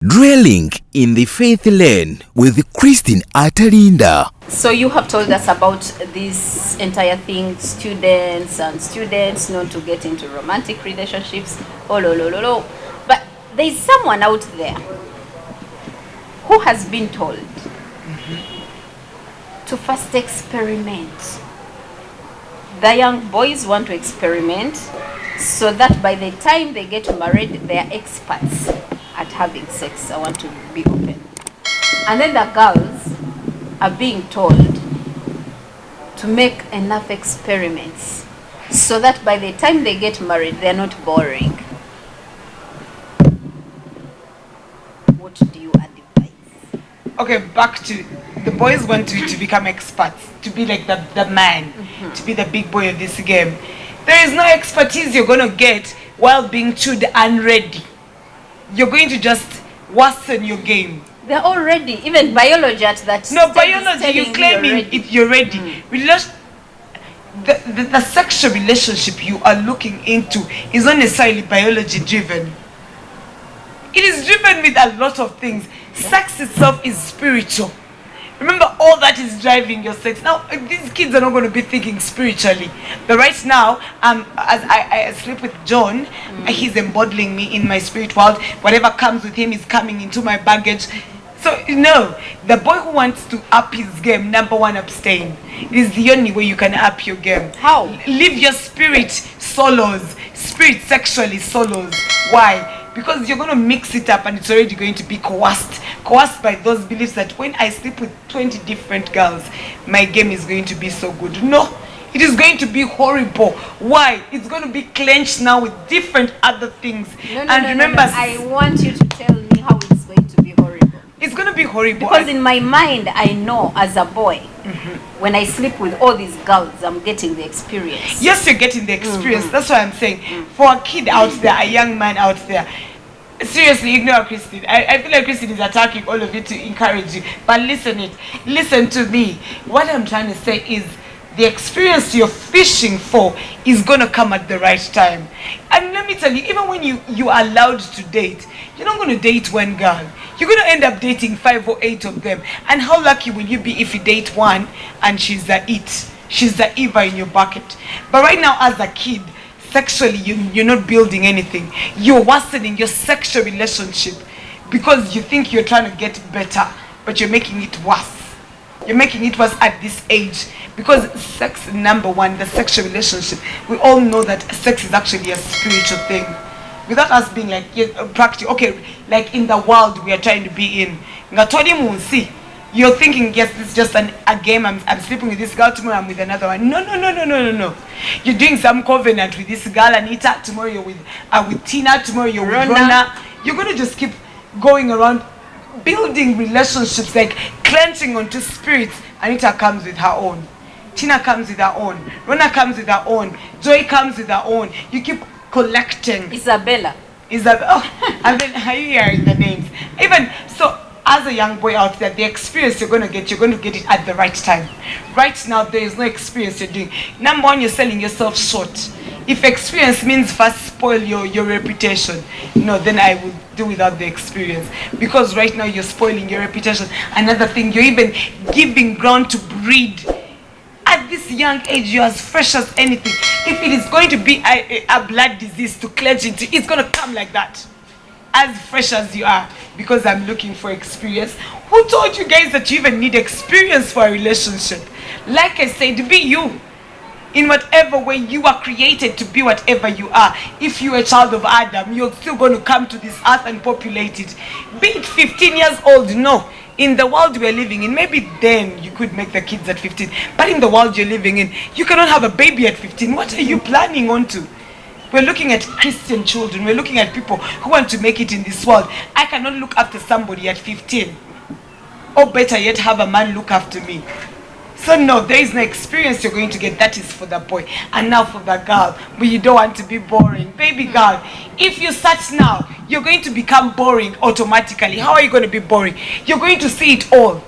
Dwelling in the faith lane with Christine Atalinda. So you have told us about this entire thing, students not to get into romantic relationships. But there is someone out there who has been told to first experiment. The young boys want to experiment so that by the time they get married, they are experts at having sex. I want to be open. And then the girls are being told to make enough experiments so that by the time they get married, they're not boring. What do you advise? Okay, back to the boys want to become experts, to be like the man, to be the big boy of this game. There is no expertise you're going to get while being chewed unready. You're going to just worsen your game. They're already, even biology at that No, stage biology, is you're telling claiming you're ready. The sexual relationship you are looking into is not necessarily biology driven. It is driven with a lot of things. Sex itself is spiritual. Remember, all that is driving your sex. Now, these kids are not going to be thinking spiritually. But right now, as I sleep with John, he's embodying me in my spirit world. Whatever comes with him is coming into my baggage. So, the boy who wants to up his game, number one, abstain. It is the only way you can up your game. How? Live your spirit solos. Spirit sexually solos. Why? Because you're going to mix it up and it's already going to be coerced by those beliefs that when I sleep with 20 different girls, my game is going to be so good. No, it is going to be horrible. Why? It's going to be clenched now with different other things. No, I want you to tell me how it's going to be horrible. It's going to be horrible. Because in my mind, I know as a boy, when I sleep with all these girls, I'm getting the experience. Yes, you're getting the experience. That's what I'm saying. For a kid out there, a young man out there, seriously, ignore Christine. I feel like Christine is attacking all of you to encourage you. But listen to me. What I'm trying to say is the experience you're fishing for is going to come at the right time. And let me tell you, even when you are allowed to date, you're not going to date one girl. You're going to end up dating 5 or 8 of them. And how lucky will you be if you date one and she's the it? She's the Eva in your bucket. But right now, as a kid, sexually, you're not building anything. You're worsening your sexual relationship because you think you're trying to get better, but you're making it worse. You're making it worse at this age because sex, number one, the sexual relationship, we all know that sex is actually a spiritual thing. Without us being like, practical, okay, like in the world we are trying to be in. You're thinking, yes, this is just a game. I'm sleeping with this girl, tomorrow I'm with another one. No. You're doing some covenant with this girl, Anita. Tomorrow you're with Tina. Tomorrow you're with Rona. You're going to just keep going around building relationships, like clenching onto spirits. Anita comes with her own. Tina comes with her own. Rona comes with her own. Joy comes with her own. You keep collecting. Isabella. Oh, and then are you hearing the names? Even so, as a young boy out there, the experience you're going to get it at the right time. Right now, there is no experience you're doing. Number one, you're selling yourself short. If experience means first spoil your reputation, then I will do without the experience. Because right now, you're spoiling your reputation. Another thing, you're even giving ground to breed. At this young age, you're as fresh as anything. If it is going to be a blood disease to clench into, it's going to come like that. As fresh as you are, because I'm looking for experience. Who told you guys that you even need experience for a relationship? Like I said, be you. In whatever way you are created to be, whatever you are. If you're a child of Adam, you're still going to come to this earth and populate it. Be it 15 years old, no. In the world we're living in, maybe then you could make the kids at 15. But in the world you're living in, you cannot have a baby at 15. What are you planning on to? We're looking at Christian children. We're looking at people who want to make it in this world. I cannot look after somebody at 15. Or better yet, have a man look after me. So no, there is no experience you're going to get. That is for the boy. And now for the girl. But you don't want to be boring. Baby girl, if you start now, you're going to become boring automatically. How are you going to be boring? You're going to see it all.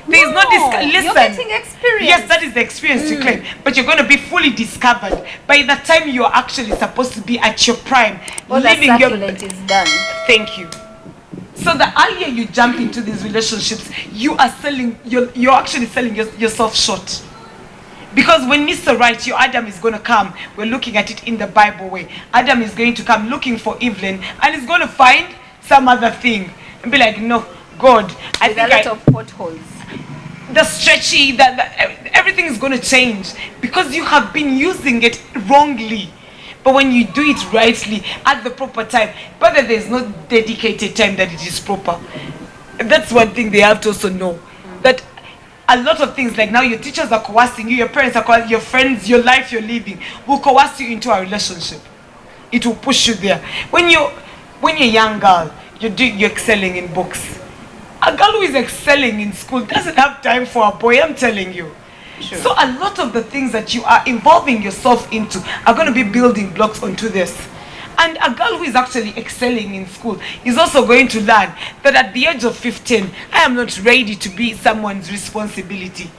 There is no listen. You're getting experience. Yes, that is the experience you claim. But you're going to be fully discovered by the time you're actually supposed to be at your prime. Well, living the succulent is done. Thank you. So the earlier you jump into these relationships, you're actually selling yourself short. Because when Mr. Right, your Adam is going to come, we're looking at it in the Bible way. Adam is going to come looking for Evelyn, and he's going to find some other thing and be like, no, God, With a lot of potholes. the stretchy, everything is going to change because you have been using it wrongly. But when you do it rightly at the proper time, but there's no dedicated time that it is proper. That's one thing they have to also know. That a lot of things, like now your teachers are coercing you, your parents are coercing, your friends, your life you're living will coerce you into a relationship. It will push you there. When you're a young girl, you're excelling in books. A girl who is excelling in school doesn't have time for a boy, I'm telling you. Sure. So a lot of the things that you are involving yourself into are going to be building blocks onto this. And a girl who is actually excelling in school is also going to learn that at the age of 15, I am not ready to be someone's responsibility.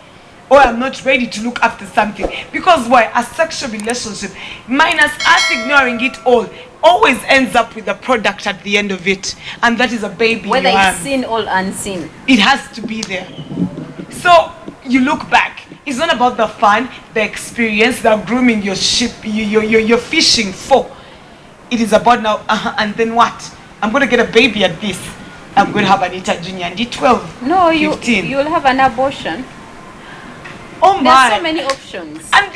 Or I'm not ready to look after something. Because why? A sexual relationship, minus us ignoring it all, always ends up with a product at the end of it. And that is a baby. Whether in your it's arms. seen or unseen. It has to be there. So you look back. It's not about the fun, the experience, the grooming your ship, you're fishing for. It is about now, and then what? I'm going to get a baby at this. I'm going to have Anita Junior and D12. No, 15. you'll have an abortion. Oh my. There's so many options. And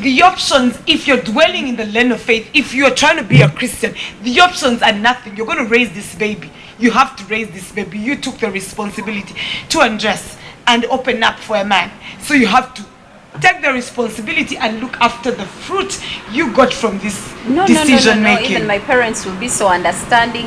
the options, if you're dwelling in the land of faith, if you're trying to be a Christian, the options are nothing. You're going to raise this baby. You have to raise this baby. You took the responsibility to undress and open up for a man. So you have to take the responsibility and look after the fruit you got from this decision making. Even my parents will be so understanding,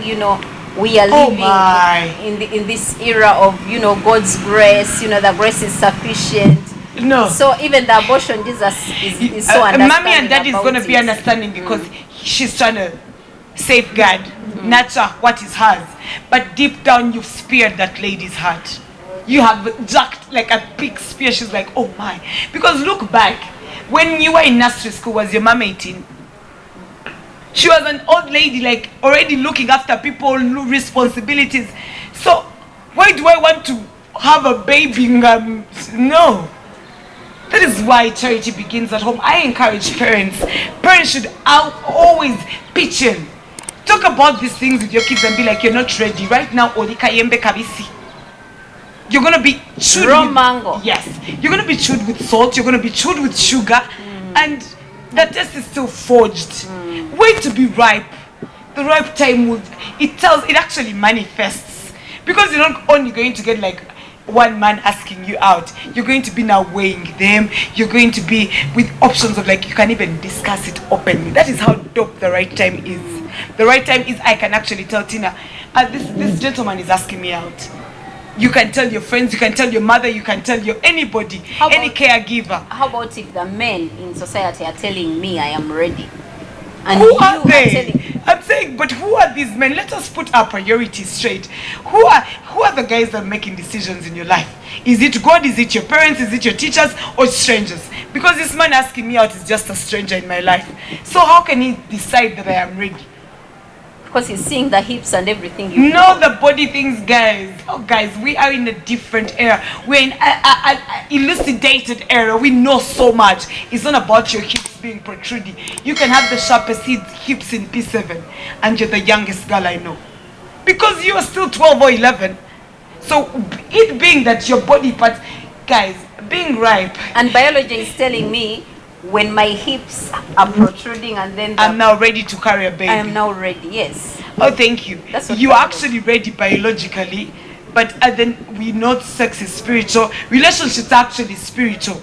we are Oh living my. in this era of, God's grace, the grace is sufficient. No. So even the abortion, Jesus is so understanding. Mommy and daddy is going to be about it. understanding because she's trying to safeguard, nurture what is hers. But deep down, you've speared that lady's heart. You have jacked like a big spear. She's like, oh my. Because look back, when you were in nursery school, was your mom 18? She was an old lady, like already looking after people, responsibilities. So why do I want to have a baby? No. That is why charity begins at home. I encourage parents. Parents should always pitch in. Talk about these things with your kids and be like, you're not ready. Right now, Olika Yembe Kabisi. You're going to be chewed Raw with, mango. Yes. You're going to be chewed with salt. You're going to be chewed with sugar. And the taste is still forged. Wait to be ripe. The ripe time it actually manifests. Because you're not only going to get like one man asking you out. You're going to be now weighing them. You're going to be with options of like, you can even discuss it openly. That is how dope the right time is. The right time is I can actually tell Tina, this gentleman is asking me out. You can tell your friends, you can tell your mother, you can tell anybody, any caregiver. How about if the men in society are telling me I am ready? And Who you are they? telling... I'm saying, but who are these men? Let us put our priorities straight. Who are the guys that are making decisions in your life? Is it God? Is it your parents? Is it your teachers? Or strangers? Because this man asking me out is just a stranger in my life. So how can he decide that I am ready? Because he's seeing the hips and everything. No, the body things, guys. Oh, guys, we are in a different era. We're in an elucidated era. We know so much. It's not about your hips being protruding. You can have the sharpest hips in P7, and you're the youngest girl I know. Because you are still 12 or 11. So, it being that your body parts, guys, being ripe. And biology is telling me when my hips are protruding and then I'm now ready to carry a baby. I am now ready, yes. Oh, thank you. That's what You are biology- actually ready biologically, but then we know sex is spiritual. Relationships are actually spiritual.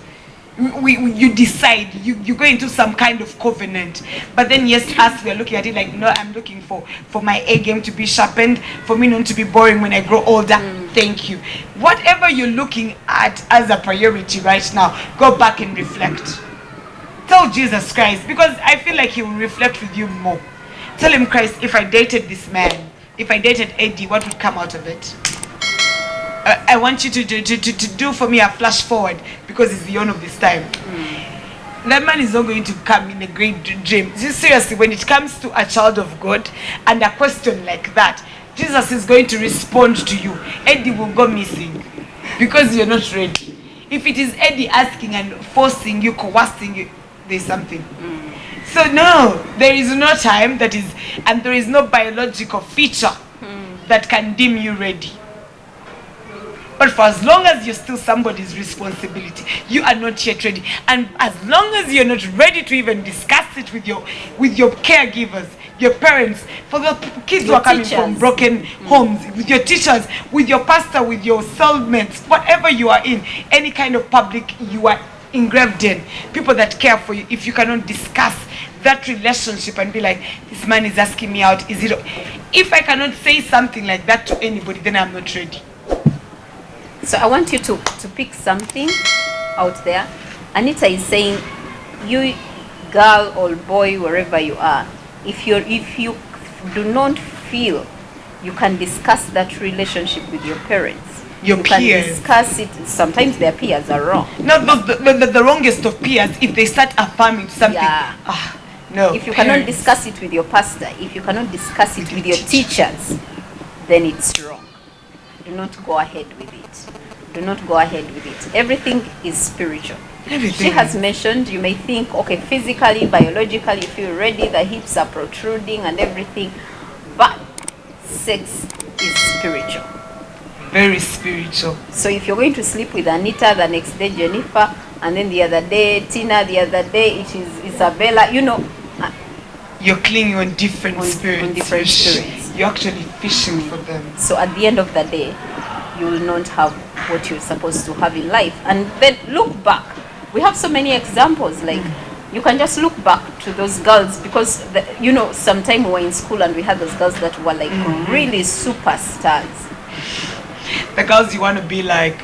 You decide, you go into some kind of covenant. But then yes, us, we are looking at it like, no, I'm looking for my A game to be sharpened, for me not to be boring when I grow older. Thank you. Whatever you're looking at as a priority right now, go back and reflect. Tell Jesus Christ, because I feel like he will reflect with you more. Tell him, Christ, if I dated this man, if I dated Eddie, what would come out of it? I want you to do for me a flash forward, because it's the end of this time. That man is not going to come in a great dream. Seriously, when it comes to a child of God and a question like that, Jesus is going to respond to you. Eddie will go missing because you're not ready. If it is Eddie asking and forcing you, coercing you, there's something. So no, there is no time that is, and there is no biological feature that can deem you ready. But for as long as you're still somebody's responsibility, you are not yet ready. And as long as you're not ready to even discuss it with your caregivers, your parents, for the kids who are coming from broken homes, with your teachers, with your pastor, with your soulmates, whatever you are in, any kind of public you are engraved in, people that care for you, if you cannot discuss that relationship and be like, this man is asking me out, is it? If I cannot say something like that to anybody, then I'm not ready. So I want you to pick something out there. Anita is saying, you girl or boy, wherever you are, if you do not feel you can discuss that relationship with your parents, your you peers can discuss it. Sometimes their peers are wrong. No, the wrongest of peers, if they start affirming something. Yeah. No. If you cannot discuss it with your pastor, if you cannot discuss it with your teachers, then it's wrong. Do not go ahead with it. Do not go ahead with it. Everything is spiritual. Everything. She has mentioned, you may think, okay, physically, biologically, you feel ready, the hips are protruding and everything, but sex is spiritual. Very spiritual. So if you're going to sleep with Anita, the next day Jennifer, and then the other day Tina, the other day it is Isabella, you're clinging on different spirits. On different spirits. You're actually fishing for them. So at the end of the day, you will not have what you're supposed to have in life. And then look back. We have so many examples. Like you can just look back to those girls because sometime we were in school and we had those girls that were like really superstars. The girls you want to be like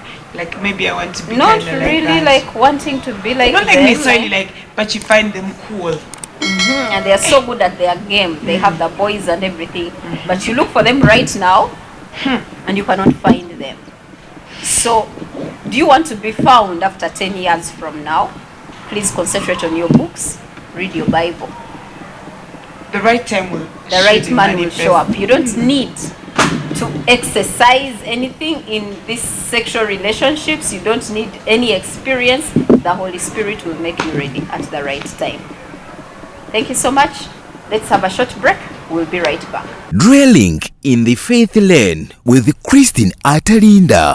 maybe I want to be not really like wanting to be like not like them, necessarily but you find them cool. And they are so good at their game. They have the boys and everything, but you look for them right now and you cannot find them. So do you want to be found after 10 years from now? Please concentrate on your books, read your Bible. The right time will the right man will show up. You don't need to exercise anything in these sexual relationships. You don't need any experience. The Holy Spirit will make you ready at the right time. Thank you so much. Let's have a short break. We'll be right back. Dwelling in the faith lane with Christine Atalinda.